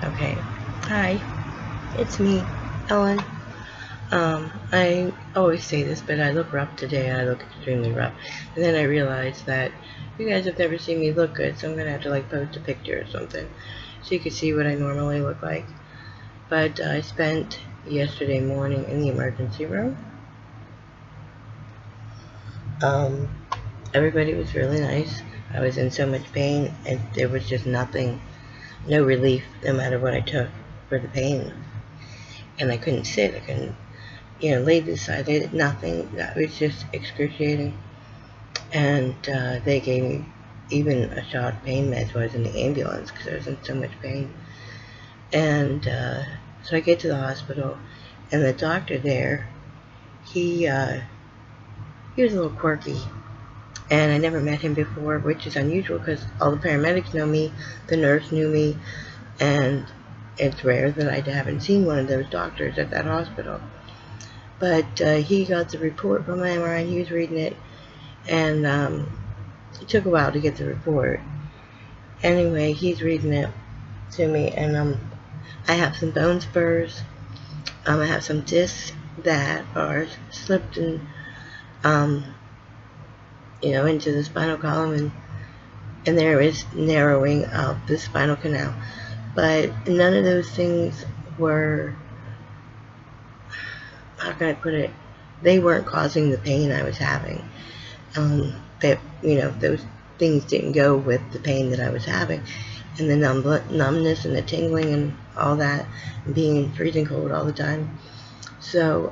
Okay. Hi, it's me, Ellen. I always say this, but I look rough today. I look extremely rough. And then I realized that you guys have never seen me look good, so I'm gonna have to like post a picture or something so you can see what I normally look like. But I spent yesterday morning in the emergency room. Everybody was really nice. I was in so much pain, and there was just nothing, no relief, no matter what I took for the pain. And I couldn't sit. I couldn't, lay beside it. Nothing. That was just excruciating. And they gave me even a shot of pain meds while I was in the ambulance because I was in so much pain. And so I get to the hospital, and the doctor there, he was a little quirky. And I never met him before, which is unusual because all the paramedics know me, the nurse knew me, and it's rare that I haven't seen one of those doctors at that hospital. But he got the report from my MRI, and he was reading it, and it took a while to get the report. Anyway, he's reading it to me, and I have some bone spurs. I have some discs that are slipped in, into the spinal column, and there is narrowing of the spinal canal. But none of those things were, how can I put it, they weren't causing the pain I was having. Those things didn't go with the pain that I was having. And the numbness and the tingling and all that, and being freezing cold all the time. So,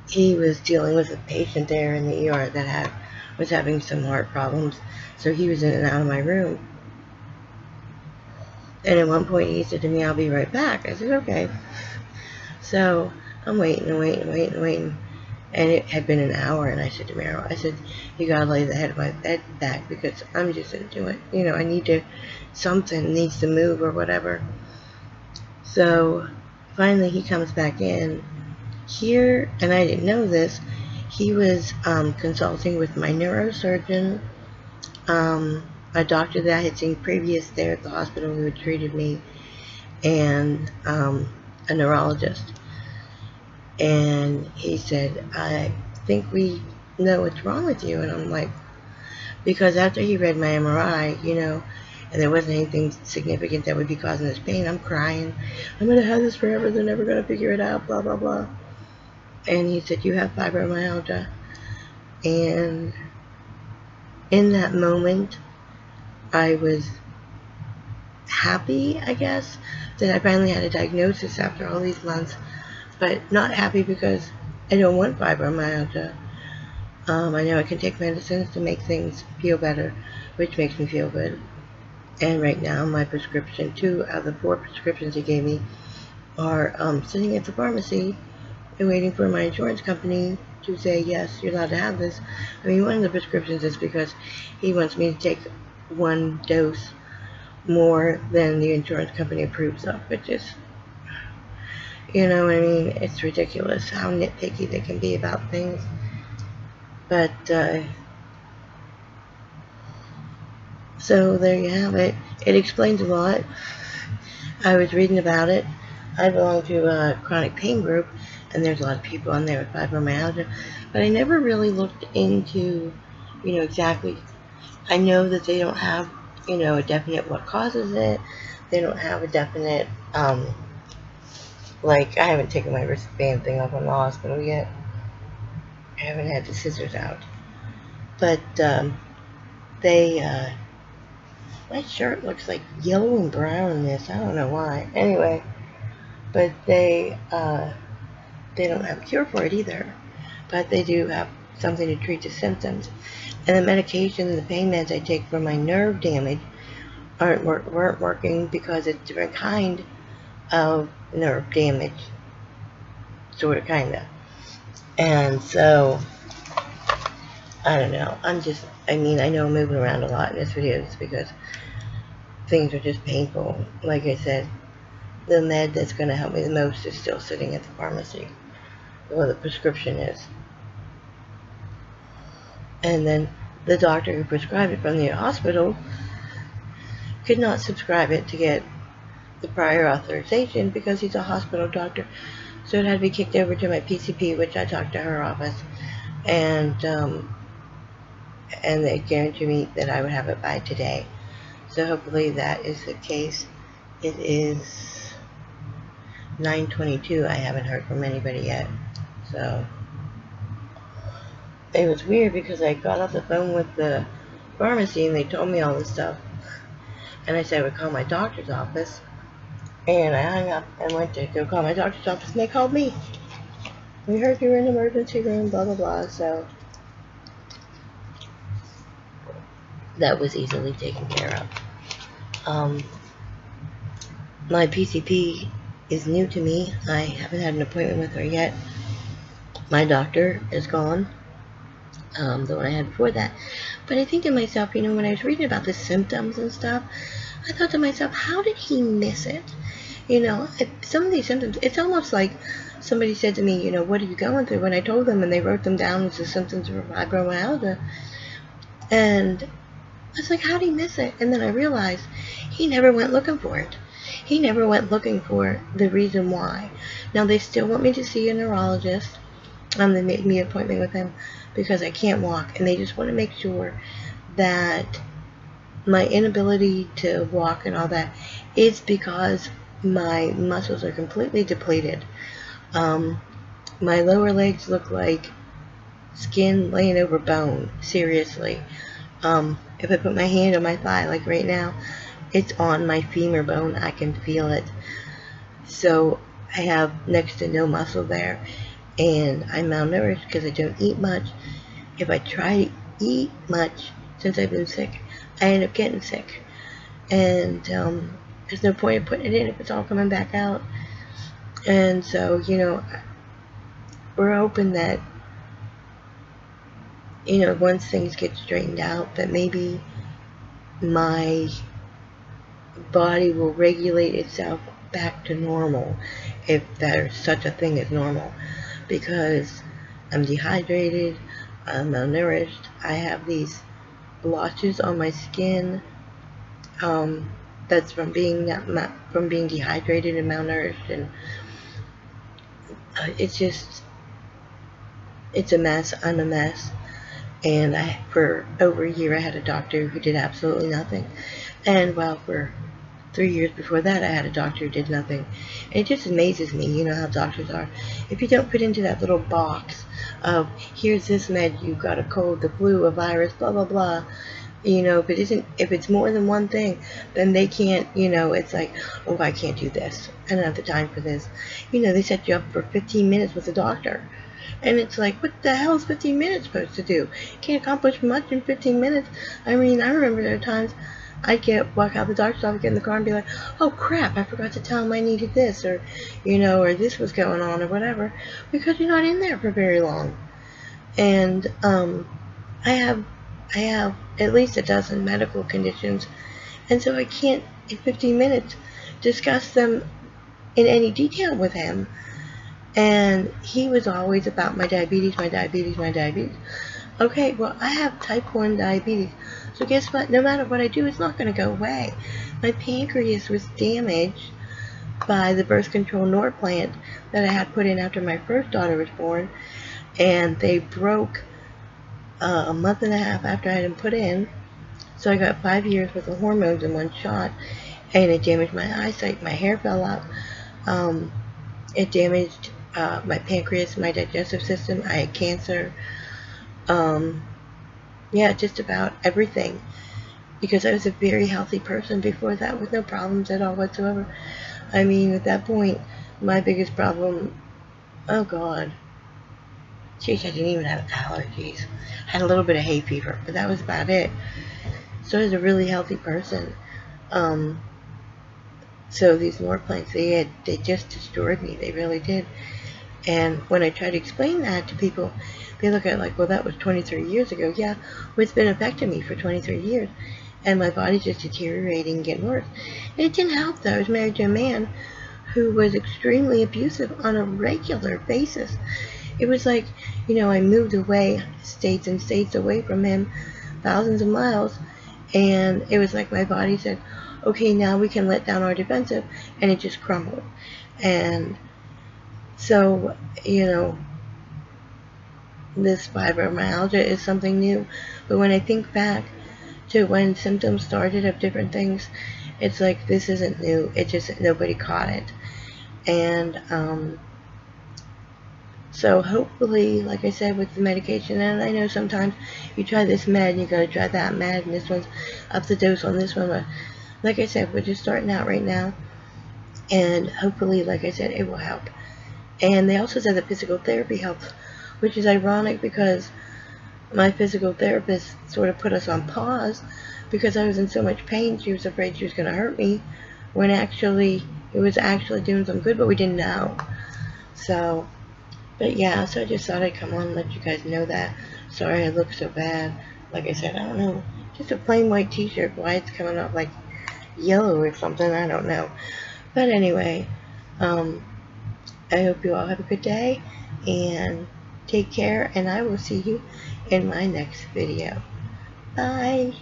he was dealing with a patient there in the ER that was having some heart problems. So he was in and out of my room. And at one point he said to me, "I'll be right back." I said, "Okay." So I'm waiting. And it had been an hour, and I said to Meryl, I said, "You gotta lay the head of my bed back because I'm just into it. I need to, something needs to move or whatever." So finally he comes back in here, and I didn't know this. He was consulting with my neurosurgeon, a doctor that I had seen previous there at the hospital who had treated me, and a neurologist. And he said, "I think we know what's wrong with you." And I'm like, because after he read my MRI, and there wasn't anything significant that would be causing this pain, I'm crying. "I'm going to have this forever. They're never going to figure it out, blah, blah, blah." And he said, "You have fibromyalgia." And in that moment, I was happy, I guess, that I finally had a diagnosis after all these months, but not happy because I don't want fibromyalgia. I know I can take medicines to make things feel better, which makes me feel good. And right now, my prescription, 2 out of the 4 prescriptions he gave me, are sitting at the pharmacy and waiting for my insurance company to say, "Yes, you're allowed to have this." I mean, one of the prescriptions is because he wants me to take 1 dose more than the insurance company approves of, which is, it's ridiculous how nitpicky they can be about things. But, so there you have it. It explains a lot. I was reading about it. I belong to a chronic pain group, and there's a lot of people on there with fibromyalgia, but I never really looked into, exactly. I know that they don't have, a definite what causes it. They don't have a definite, like, I haven't taken my wristband thing off in the hospital yet. I haven't had the scissors out. But, my shirt looks like yellow and brown in this. I don't know why. Anyway, but they don't have a cure for it either. But they do have something to treat the symptoms. And the medication, the pain meds I take for my nerve damage weren't working because it's a different kind of nerve damage. Sort of, kind of. And so, I don't know. I know I'm moving around a lot in this video just because things are just painful. Like I said, the med that's going to help me the most is still sitting at the pharmacy. Well, the prescription is. And then the doctor who prescribed it from the hospital could not subscribe it to get the prior authorization because he's a hospital doctor. So it had to be kicked over to my PCP, which I talked to her office, and they guaranteed me that I would have it by today. So hopefully that is the case. It is 9:22. I haven't heard from anybody yet. So it was weird because I got off the phone with the pharmacy and they told me all this stuff. And I said I would call my doctor's office. And I hung up and went to go call my doctor's office and they called me. We heard you were in the emergency room, blah, blah, blah. So that was easily taken care of. My PCP is new to me. I haven't had an appointment with her yet. My doctor is gone. The one I had before that. But I think to myself, you know, when I was reading about the symptoms and stuff, I thought to myself, how did he miss it? You know, some of these symptoms, it's almost like somebody said to me, you know, what are you going through? When I told them and they wrote them down as the symptoms of fibromyalgia. And I was like, how did he miss it? And then I realized he never went looking for it. He never went looking for the reason why. Now, they still want me to see a neurologist. They made me an appointment with him because I can't walk. And they just want to make sure that my inability to walk and all that is because my muscles are completely depleted. My lower legs look like skin laying over bone. Seriously. If I put my hand on my thigh, like right now, it's on my femur bone. I can feel it. So I have next to no muscle there. And I'm malnourished because I don't eat much. If I try to eat much since I've been sick, I end up getting sick. And there's no point in putting it in if it's all coming back out. And so, you know, we're hoping that, you know, once things get straightened out, that maybe my body will regulate itself back to normal, if there's such a thing as normal, because I'm dehydrated, I'm malnourished, I have these blotches on my skin, that's from being dehydrated and malnourished, and it's a mess. I'm a mess. And for over a year I had a doctor who did absolutely nothing. And well, for 3 years before that I had a doctor who did nothing. And it just amazes me, you know how doctors are. If you don't fit into that little box of, here's this med, you got a cold, the flu, a virus, blah blah blah, you know, if it's more than one thing, then they can't, you know, it's like, oh, I can't do this, I don't have the time for this. You know, they set you up for 15 minutes with a doctor. And it's like, what the hell is 15 minutes supposed to do? Can't accomplish much in 15 minutes. I mean, I remember there were times I'd walk out the doctor's office, get in the car and be like, oh crap, I forgot to tell him I needed this, or, you know, or this was going on, or whatever, because you're not in there for very long. And I have at least a dozen medical conditions, and so I can't, in 15 minutes, discuss them in any detail with him. And he was always about my diabetes, my diabetes, my diabetes. Okay, well, I have type 1 diabetes. So guess what? No matter what I do, it's not going to go away. My pancreas was damaged by the birth control Norplant that I had put in after my first daughter was born. And they broke a month and a half after I had them put in. So I got 5 years worth of hormones in one shot. And it damaged my eyesight. My hair fell out. It damaged my pancreas, my digestive system. I had cancer. Yeah, just about everything. Because I was a very healthy person before that with no problems at all whatsoever. I mean, at that point, my biggest problem, oh God. Jeez, I didn't even have allergies. I had a little bit of hay fever, but that was about it. So I was a really healthy person. So these Norplants, they just destroyed me. They really did. And when I try to explain that to people, they look at it like, well, that was 23 years ago. Yeah, well, it's been affecting me for 23 years. And my body's just deteriorating and getting worse. And it didn't help, though. I was married to a man who was extremely abusive on a regular basis. It was like, you know, I moved away, states and states away from him, thousands of miles. And it was like my body said, okay, now we can let down our defensive, and it just crumbled. And so, you know, this fibromyalgia is something new, but when I think back to when symptoms started of different things, it's like this isn't new. It just nobody caught it. And so hopefully, like I said, with the medication, and I know sometimes you try this med and you gotta try that med, and this one's up the dose on this one, but like I said, we're just starting out right now, and hopefully, like I said, it will help. And they also said that physical therapy helps, which is ironic because my physical therapist sort of put us on pause because I was in so much pain. She was afraid she was going to hurt me, when actually it was actually doing some good, but we didn't know. So, but yeah, so I just thought I'd come on and let you guys know that. Sorry I look so bad. Like I said, I don't know, just a plain white t-shirt, why it's coming off like yellow or something, I don't know. But anyway, I hope you all have a good day, and take care, and I will see you in my next video. Bye.